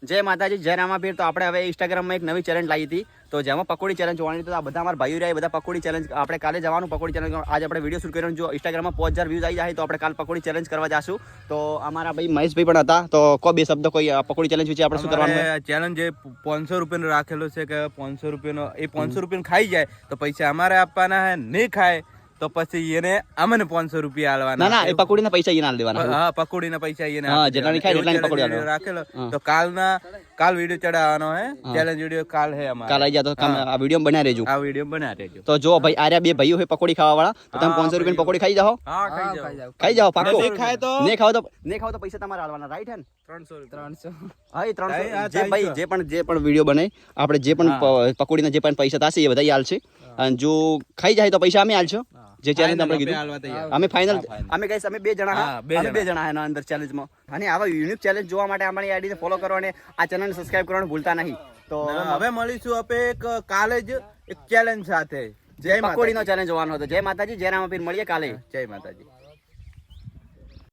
જય માતાજી, જય રામાપીર. તો આપણે હવે ઇન્સ્ટાગ્રામમાં એક નવી ચેલેન્જ લાવી હતી, તો જેમાં પકોડી ચેલેન્જ જોવાની. તો આ બધા અમારા ભાઈઓ રહ્યા, બધા પકોડી ચેલેન્જ આપણે કાલે જવાનું. પકોડી ચેલેન્જ આજે આપણે વિડીયો શૂટ કર્યો. જો ઇન્સ્ટાગ્રામમાં 5000 વ્યૂઝ આવી જાય તો આપણે કાલ પકોડી ચેલેન્જ કરવા જશું. તો અમારા ભાઈ મહેશભાઈ પણ હતા. તો કોઈ બે શબ્દ કોઈ પકોડી ચેલેન્જ વિશે આપણે શું કરવાનું? ચેલેન્જ જે 500 રૂપિયાનો રાખેલો છે કે 500 રૂપિયાનો, એ 500 રૂપિયાનો ખાઈ જાય તો પૈસા અમારે આપવાના હે. નહીં ખાય તો પછી એને અમને 500 રૂપિયા આલવાના. ના, એ પકોડીના પૈસા એને આલ દેવાના. હા, પકોડીના પૈસા એને. હા, જેટલાની ખાય એટલાની પકોડી આલવાનો રાખેલો. તો કાલ વિડીયો ચડાવવાનો હે. ચેલેન્જ વિડીયો કાલ હે અમારે. કાલ આવી જાય તો આ વિડીયો બનાવી રહેજો. આ વિડીયો બનાવી રહેજો. તો જો ભાઈ આર્યા બે ભાઈઓ છે પકોડી ખાવા વાળા, તો તમે 500 રૂપિયાની પકોડી ખાઈ જાઓ. હા, ખાઈ જાઓ પાકો. નહીં ખાય તો નહીં ખાવ તો પૈસા તમારે આલવાના, રાઈટ હે ને? 300. હા, એ 300. જે ભાઈ જે પણ વિડીયો બને, આપણે જે પણ પકોડીના જે પણ પૈસા થશે એ બધા આલશે. અને જો ખાઈ જાય તો પૈસા અમે આલશો. જે ચેલેન્જ આપણે કીધું અમે ફાઇનલ અમે કહીશ અમે 2 જણા અમે 2 જણા એના અંદર ચેલેન્જમાં. અને આવા યુનિક ચેલેન્જ જોવા માટે અમારી આઈડીને ફોલો કરો અને આ ચેનલને સબસ્ક્રાઇબ કરવાનું ભૂલતા નહીં. તો હવે મળીશું આપણે એક કાલે જ એક ચેલેન્જ સાથે. જય પકોડીનો ચેલેન્જ જોવાનો હતો. જય માતાજી, જય રામાપીર. મળીએ કાલે. જય માતાજી.